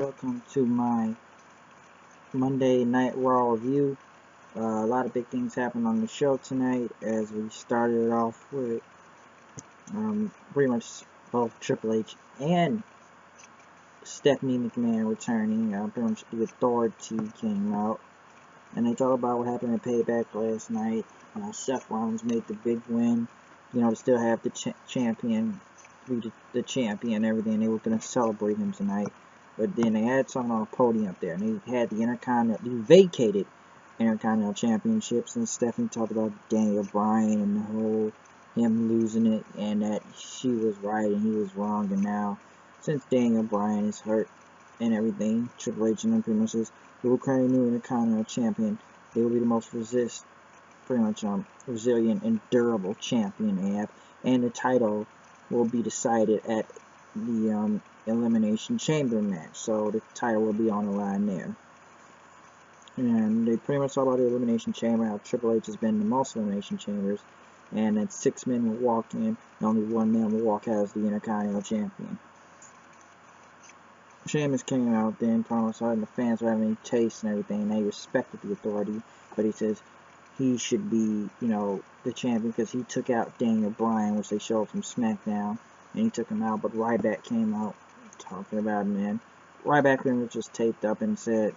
Welcome to my Monday Night Raw review. A lot of big things happened on the show tonight as we started off with pretty much both Triple H and Stephanie McMahon returning. Pretty much the Authority came out and they talked about what happened at Payback last night. Seth Rollins made the big win. To still have the champion, be the champion and everything. They were going to celebrate him tonight. But then they had someone on a podium up there, and they had the vacated Intercontinental Championships, and Stephanie talked about Daniel Bryan and the whole him losing it, and that she was right and he was wrong, and now since Daniel Bryan is hurt and everything, Triple H and them pretty much says they will crown a new Intercontinental Champion. They will be the most resilient and durable champion they have, and the title will be decided at the Elimination Chamber match, so the title will be on the line there. And they pretty much talk about the Elimination Chamber, how Triple H has been in the most Elimination Chambers, and that 6 men will walk in, and only 1 man will walk out as the Intercontinental Champion. Sheamus came out then, and the fans were having any taste and everything, and they respected the Authority, but he says he should be, the champion because he took out Daniel Bryan, which they showed from SmackDown, and he took him out, but Ryback came out talking about it, man. Ryback pretty much just taped up and said,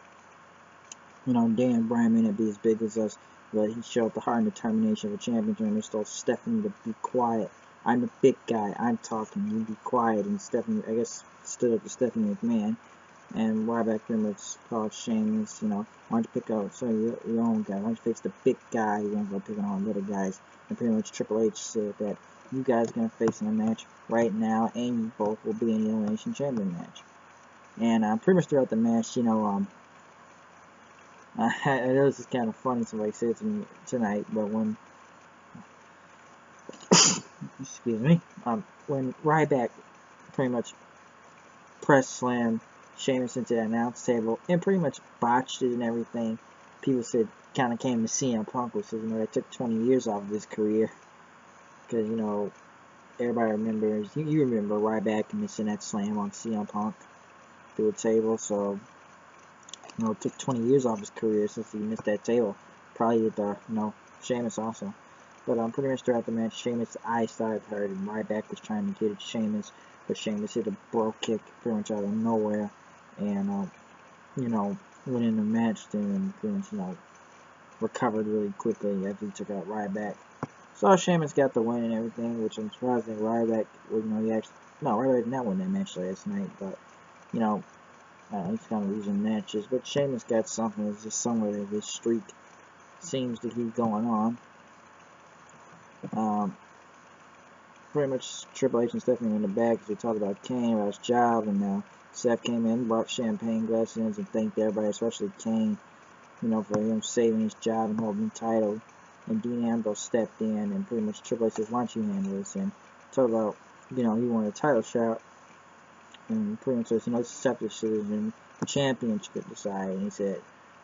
Daniel Bryan may not be as big as us, but he showed the heart and determination of a champion, and they told Stephanie to be quiet. I'm the big guy, I'm talking, you be quiet, and Stephanie, I guess, stood up to Stephanie McMahon, and Ryback pretty much called Sheamus, why don't you pick out your own guy, why don't you face the big guy, you won't go picking on little guys, and pretty much Triple H said that you guys are going to face in a match right now, and you both will be in the Elimination Chamber match. And pretty much throughout the match, it was just kind of funny, somebody said to me tonight, but when, excuse me, when Ryback pretty much press slammed Sheamus into the announce table and pretty much botched it and everything, people said, kind of came to CM Punk, which says, that took 20 years off of his career. Because, everybody remembers, you remember Ryback missing that slam on CM Punk through a table, so, it took 20 years off his career since he missed that table. Probably with, Sheamus also. But, pretty much throughout the match, Sheamus' eyes started hurting. Ryback was trying to get at Sheamus, but Sheamus hit a bro kick pretty much out of nowhere, and, went in the match, then pretty much, recovered really quickly after he took out Ryback. So Sheamus got the win and everything, which I'm surprised that Ryback, Ryback did not win that match last night, but, he's kind of losing matches. But Sheamus got something, it's just somewhere that his streak seems to keep going on. Pretty much Triple H and Stephanie in the back as they talked about Kane, about his job, and Seth came in, brought champagne glasses, and thanked everybody, especially Kane, for him saving his job and holding the title. And Dean Ambrose stepped in, and pretty much Triple H says, why don't you handle this? And talk about, he wanted a title shot, and pretty much says, it's a separate decision, the champion should decide, and he said,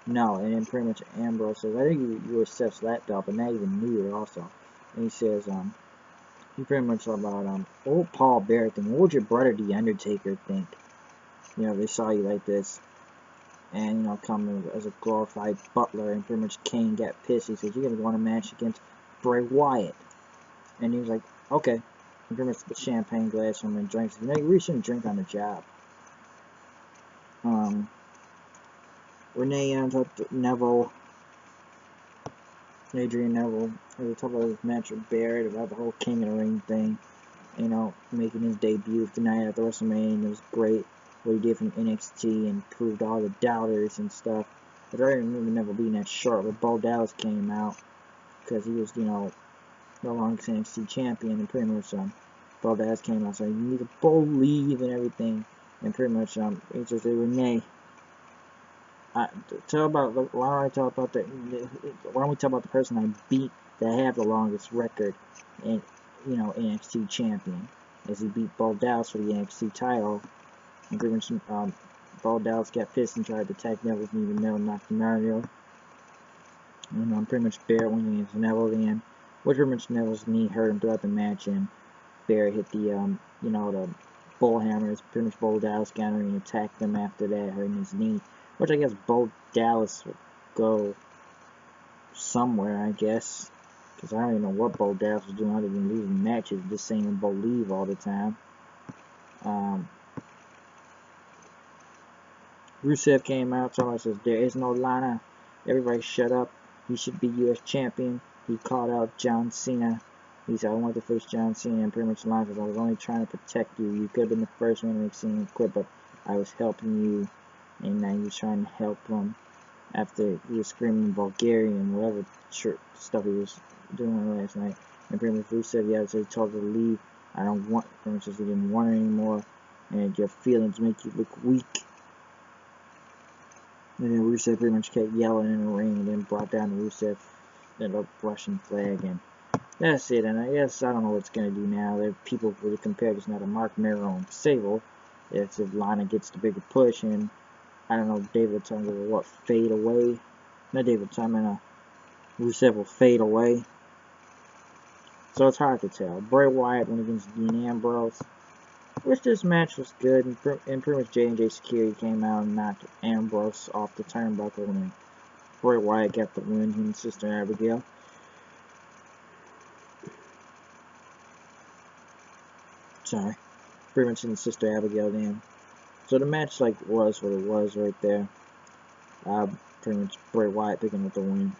no, and then pretty much Ambrose says, I think you were Seth's lapdog, but not even knew it also, and he says, he pretty much talked about, old Paul Bearer thing, what would your brother, The Undertaker, think? They saw you like this, and, come as a glorified butler, and pretty much Kane got pissed. He said, you're going to go on a match against Bray Wyatt. And he was like, okay. And pretty much the champagne glass from him and drinks. You really shouldn't drink on the job. Renee talked to Neville, Adrian Neville. They talked about his match with Barrett, about the whole King of the Ring thing. Making his debut tonight at the WrestleMania. It was great. What he did from NXT and proved all the doubters and stuff. But I remember Neville being that short, but Bo Dallas came out because he was, no longer NXT champion, and pretty much Bo Dallas came out saying, you need to believe and everything, and pretty much he just said, Renee, why don't we talk about the person I beat that have the longest record and NXT champion, as he beat Bo Dallas for the NXT title. And pretty much, Bo Dallas got pissed and tried to attack Neville's knee, but Neville knocked him out of And pretty much Barrett went against Neville again, which pretty much Neville's knee hurt him throughout the match, and Barrett hit the, the bullhammers. Pretty much Bo Dallas got in and attacked him after that, hurting his knee. Which I guess Bo Dallas would go somewhere, I guess. Because I don't even know what Bo Dallas was doing other than losing matches, just saying Bo leave all the time. Rusev came out, told us there is no Lana. Everybody shut up. He should be U.S. champion. He called out John Cena. He said, I want the first John Cena, and pretty much Lana says, I was only trying to protect you. You could have been the first one to make Cena quit, but I was helping you, and now you're trying to help him after he was screaming Bulgarian and whatever stuff he was doing last night. And pretty much Rusev, yeah, so he told her to leave. I don't want, pretty much he didn't want her anymore, and your feelings make you look weak. And then Rusev pretty much kept yelling in the ring, and then brought down the Rusev, the Russian flag, and that's it. And I guess I don't know what it's gonna do now. There people would compare this now to Mark Mero and Sable. If Lana gets the bigger push, and I don't know, David Tongue will what fade away. Not David Tongue, Rusev will fade away. So it's hard to tell. Bray Wyatt went against Dean Ambrose. Which this match was good, and pretty much J&J Security came out and knocked Ambrose off the turnbuckle, and Bray Wyatt got the win, him and Sister Abigail. Sorry. Pretty much in Sister Abigail then. So the match was what it was right there. Pretty much Bray Wyatt picking up the win.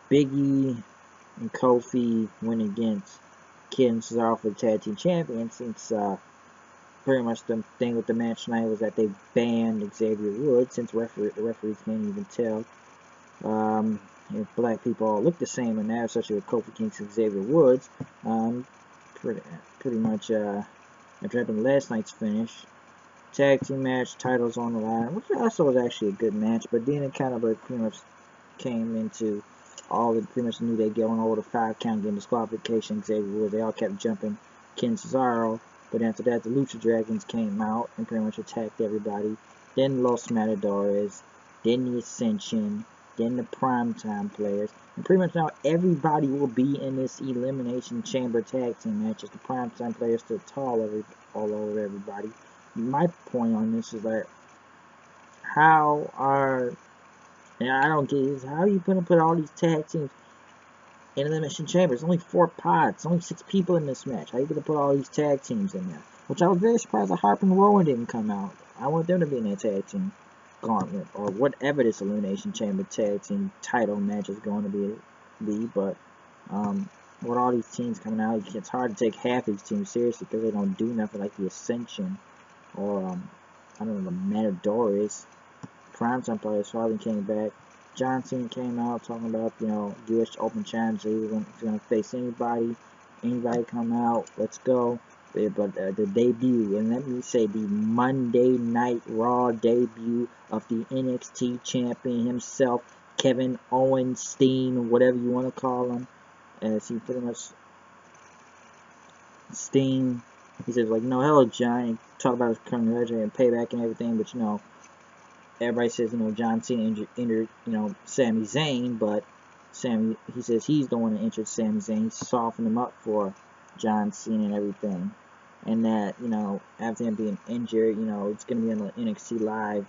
Biggie and Kofi went against Kid and Cesaro for the Tag Team Champions, since pretty much the thing with the match tonight was that they banned Xavier Woods, since the referees can't even tell if black people all look the same in there, especially with Kofi Kingston and Xavier Woods. Pretty much after having last night's finish, tag team match, titles on the line, which I thought was actually a good match, but then it kind of pretty much came into all that pretty much knew they'd get on over the 5 count, getting disqualification. Xavier Woods, they all kept jumping Ken Cesaro, but after that the Lucha Dragons came out and pretty much attacked everybody. Then Los Matadores, then the Ascension, then the Primetime Players, and pretty much now everybody will be in this Elimination Chamber tag team matches. The Primetime Players stood tall all over everybody. My point on this is that I don't get is how are you going to put all these tag teams in Elimination Chamber? It's only 4 pods, only 6 people in this match. How are you going to put all these tag teams in there? Which I was very surprised that Harper and Rowan didn't come out. I want them to be in that tag team gauntlet, or whatever this Elimination Chamber tag team title match is going to be. But with all these teams coming out, it's hard to take half these teams seriously because they don't do nothing, like the Ascension or I don't know, the Matadores. Primetime Players finally came back. John Cena came out talking about, U.S. Open Challenge. He was going to face anybody. Anybody come out, let's go. But the debut, and let me say the Monday Night Raw debut of the NXT champion himself, Kevin Owens, whatever you want to call him. As he pretty much, Sting, he says, hello, John. He talked about his current record and payback and everything, but, everybody says, John Cena injured, Sami Zayn, but he says he's the one that injured Sami Zayn. He softened him up for John Cena and everything. And that, after him being injured, it's going to be on the NXT Live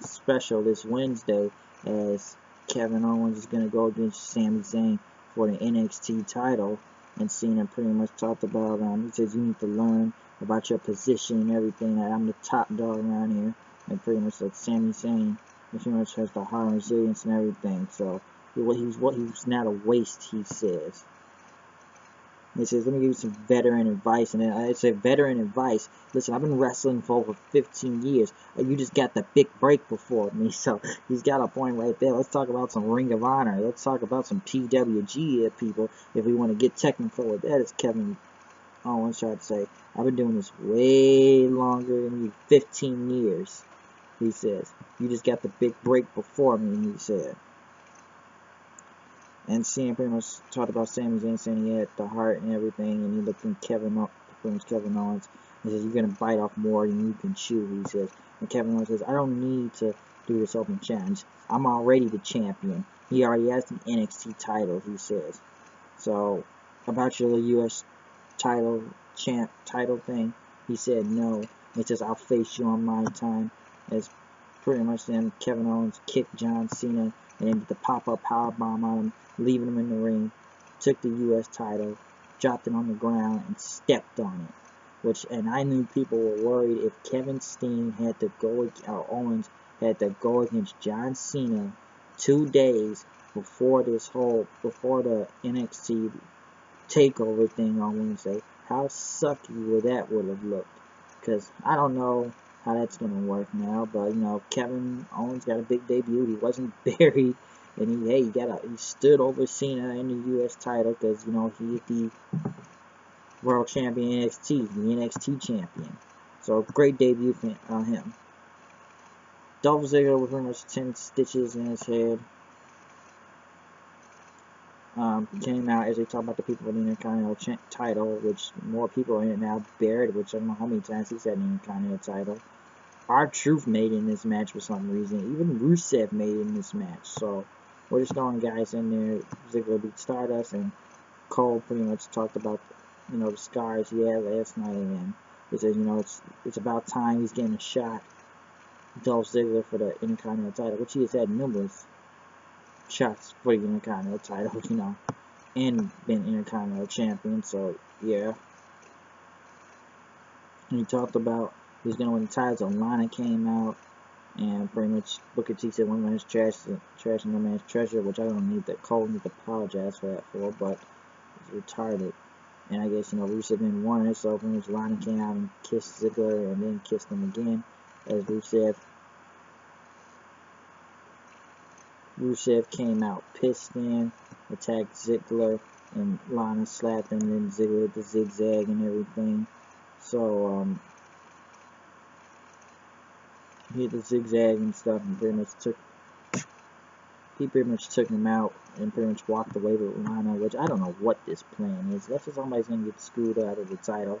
special this Wednesday, as Kevin Owens is going to go against Sami Zayn for the NXT title. And Cena pretty much talked about, he says you need to learn about your position and everything, that I'm the top dog around here. And pretty much like Sami Zayn, he pretty much has the heart and resilience and everything. So he's not a waste, he says. He says, let me give you some veteran advice. And then I said, veteran advice. Listen, I've been wrestling for over 15 years. You just got the big break before me. So he's got a point right there. Let's talk about some Ring of Honor. Let's talk about some PWG people. If we want to get technical with that, as Kevin Owens tried to say. I've been doing this way longer than you, 15 years. He says, you just got the big break before me, he said. And Cena pretty much talked about Sami Zayn, saying he had the heart and everything, and he looked at Kevin Owens. He says, you're going to bite off more than you can chew, he says. And Kevin Owens says, I don't need to do this open challenge. I'm already the champion. He already has the NXT title, he says. So about your U.S. title thing, he said no. He says I'll face you on my time. As pretty much then Kevin Owens kicked John Cena and then did the pop-up powerbomb on him, leaving him in the ring. Took the U.S. title, dropped it on the ground, and stepped on it. And I knew people were worried if Kevin Steen had to go, or Owens had to go against John Cena 2 days before the NXT takeover thing on Wednesday, how sucky would have looked. Because I don't know how that's going to work now, but you know, Kevin Owens got a big debut. He wasn't buried, and he stood over Cena in the U.S. title because you know he hit the world champion NXT, the NXT champion. So great debut for him. Dolph Ziggler with pretty much 10 stitches in his head. Came out as they talk about the people with the Intercontinental title, which more people are in it now. Barrett, which I don't know how many times he said the Intercontinental title. R-Truth made it in this match for some reason. Even Rusev made it in this match. So we're just throwing guys in there. Ziggler beat Stardust, and Cole pretty much talked about the scars he had last night, and he said it's about time he's getting a shot. Dolph Ziggler for the Intercontinental title, which he has had numerous shots for the Intercontinental title, and been Intercontinental champion, so yeah. And he talked about he's gonna win the title, so Lana came out, and pretty much Booker T said one man's trash and no man's treasure, which I don't need Cole need to apologize for that but it's retarded. And I guess, Rusev didn't want it, so pretty much Lana came out and kissed Ziggler, and then kissed him again, as Rusev came out pissed in, attacked Ziggler, and Lana slapped him, and then Ziggler did the zigzag and everything. So, he did the zigzag and stuff, and pretty much took him out, and pretty much walked away with Lana, which I don't know what this plan is. That's just somebody's going to get screwed out of the title,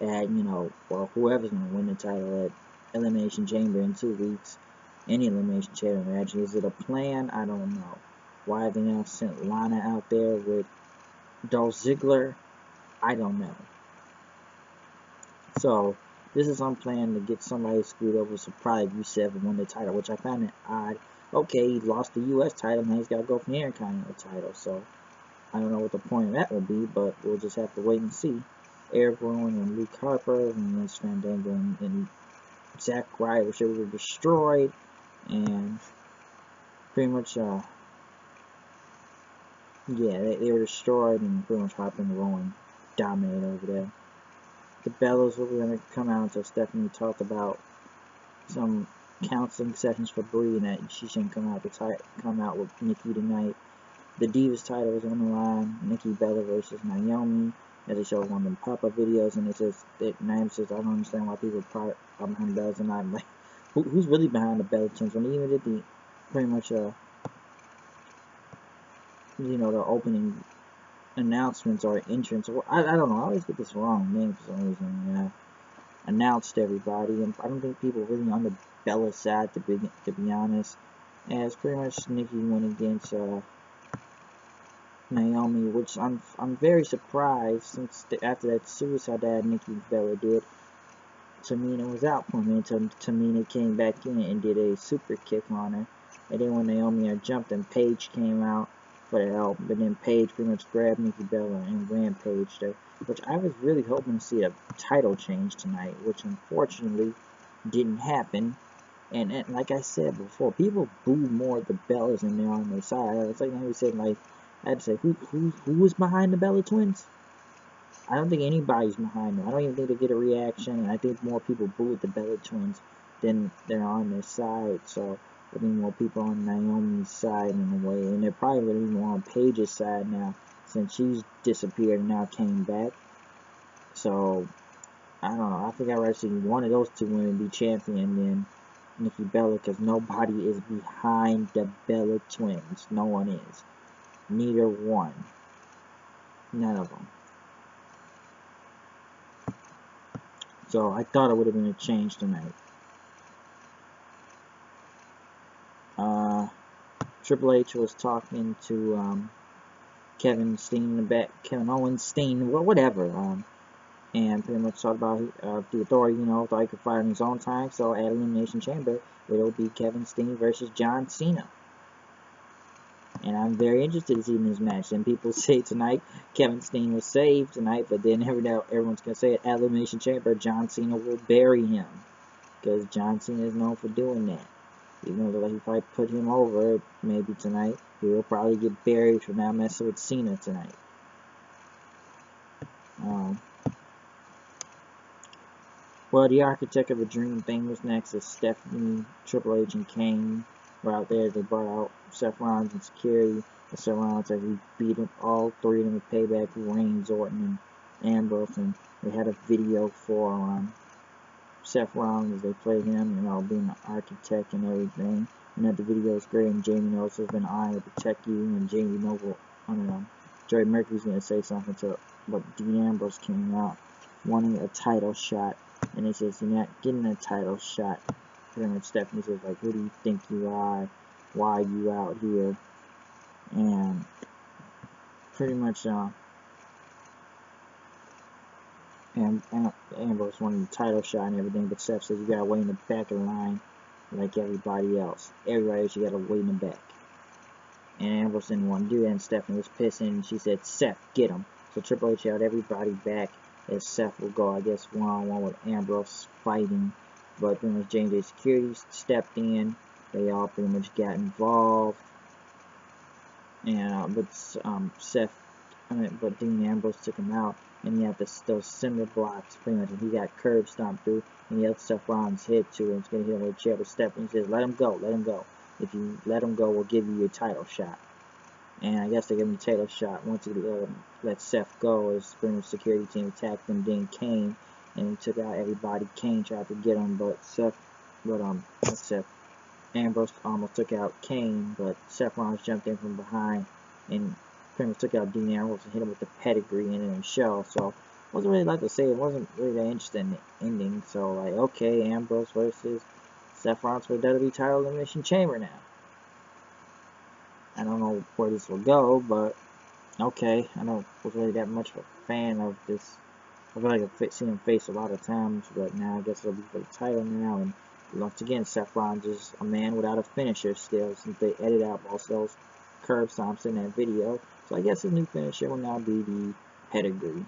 or whoever's going to win the title at Elimination Chamber in 2 weeks. Any Elimination Chamber match. Is it a plan? I don't know. Why have they now sent Lana out there with Dolph Ziggler? I don't know. So, this is some plan to get somebody screwed over, so probably Rusev won the title, which I found it odd. Okay, he lost the U.S. title, now he's got to go for the Intercontinental title, so I don't know what the point of that will be, but we'll just have to wait and see. Eric Rowan and Luke Harper, and Vince Fandango and Zack Ryder, which were destroyed, and pretty much, they were destroyed, and pretty much Harper and Rowan dominated over there. The Bellas were going to come out, so Stephanie talked about some counseling sessions for Brie, and that she shouldn't come out with Nikki tonight. The Divas title was on the line. Nikki Bella versus Naomi, as they showed one of them pop-up videos, and it says Naomi says, I don't understand why people are behind the Bellas, and I'm like, who's really behind the Bella Twins? When they even did the pretty much the opening announcements or entrance, or I don't know, I always get this wrong name for some reason. Announced everybody, and I don't think people really on the Bella side, to be honest, as pretty much Nikki went against Naomi, which I'm very surprised, since after that suicide that Nikki Bella did, Tamina was out for a minute until Tamina came back in and did a super kick on her, and then when Naomi had jumped and Paige came out for the help, but then Paige pretty much grabbed Nikki Bella and rampaged her, which I was really hoping to see a title change tonight, which unfortunately didn't happen. And like I said before, people boo more the Bellas than they're on their side. It's like we said, I had to say, who was behind the Bella Twins? I don't think anybody's behind them. I don't even think they get a reaction, and I think more people boo the Bella Twins than they're on their side. So I think more people on Naomi's side in a way, and they're probably going to be more on Paige's side now, since she's disappeared and now came back. So I don't know. I think I'd rather see one of those two women be champion than Nikki Bella, because nobody is behind the Bella Twins. No one is. Neither one. None of them. So I thought it would have been a change tonight. Triple H was talking to Kevin Steen in the back, Kevin Owens, Steen, whatever. And pretty much talked about the Authority, thought he could fight in his own time. So at Elimination Chamber, it'll be Kevin Steen versus John Cena. And I'm very interested in seeing this match. And people say tonight Kevin Steen was saved tonight, but then everyone's going to say at Elimination Chamber, John Cena will bury him. Because John Cena is known for doing that. Even though if I put him over, maybe tonight, he will probably get buried for not messing with Cena tonight. Well, the Architect of a Dream thing was next. As Stephanie, Triple H, and Kane were out there. They brought out Seth Rollins and security. And Seth Rollins, he beat them, all three of them with Payback, Reigns, Orton, and Ambrose. And they had a video for Seth Rollins. They played him, being the architect and everything. And that the video is great. And Jamie knows has been I will protect you. And Jamie Noble, Joey Mercury's going to say something to, but Dean Ambrose came out wanting a title shot. And it says, you're not getting a title shot. Pretty much Stephanie says, like, who do you think you are? Why are you out here? And pretty much, Ambrose wanted the title shot and everything, but Steph says you gotta wait in the back of the line like everybody else. Everybody else, you gotta wait in the back. And Ambrose didn't want to do that, and Stephanie was pissing, and she said, Seth, get him. So Triple H held everybody back. As Seth will go, I guess, one-on-one with Ambrose fighting. But pretty much J&J Security stepped in. They all pretty much got involved. And but Dean Ambrose took him out, and he had those cinder blocks pretty much, and he got curb stomped through, and he had Seth Rollins hit too, and he's gonna hit him with a chair. But Stephanie says, let him go, let him go. If you let him go, we'll give you your title shot. And I guess they gave him the title shot. Once he let Seth go, his pretty much security team attacked him. Then Kane, and he took out everybody. Kane tried to get him, but Ambrose almost took out Kane, but Seth Rollins jumped in from behind and pretty much took out Dean Ambrose and hit him with the pedigree and then shell. So wasn't really like to say, it wasn't really that interesting in the ending. So like, okay, Ambrose versus Seth Rollins for the WWE title elimination chamber now. I don't know where this will go, but okay. I don't was really that much of a fan of this. I feel like I've seen him face a lot of times, but now I guess it'll be for the title now. And once again, Seth Rollins is a man without a finisher still, since they edited out most of those curb stomps in that video. So I guess his new finisher will now be the pedigree.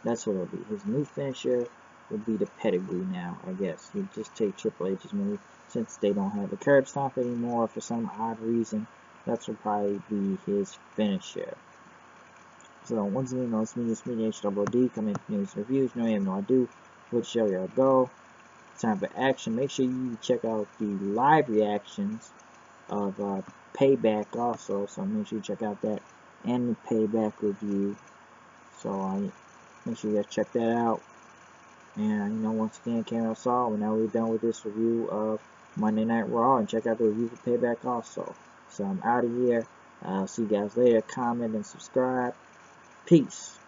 That's what it'll be. His new finisher will be the pedigree now, I guess. You just take Triple H's move, since they don't have the curb stomp anymore for some odd reason. That will probably be his finisher. So once again, it's me, HDD, coming in news reviews. No, I have no idea which show y'all go. Time for action. Make sure you check out the live reactions of Payback also. So make sure you check out that and the Payback review. So make sure you guys check that out. And once again, Cameron Saw. Now we're done with this review of Monday Night Raw, and check out the review for Payback also. So I'm out of here. I'll see you guys later. Comment and subscribe. Peace.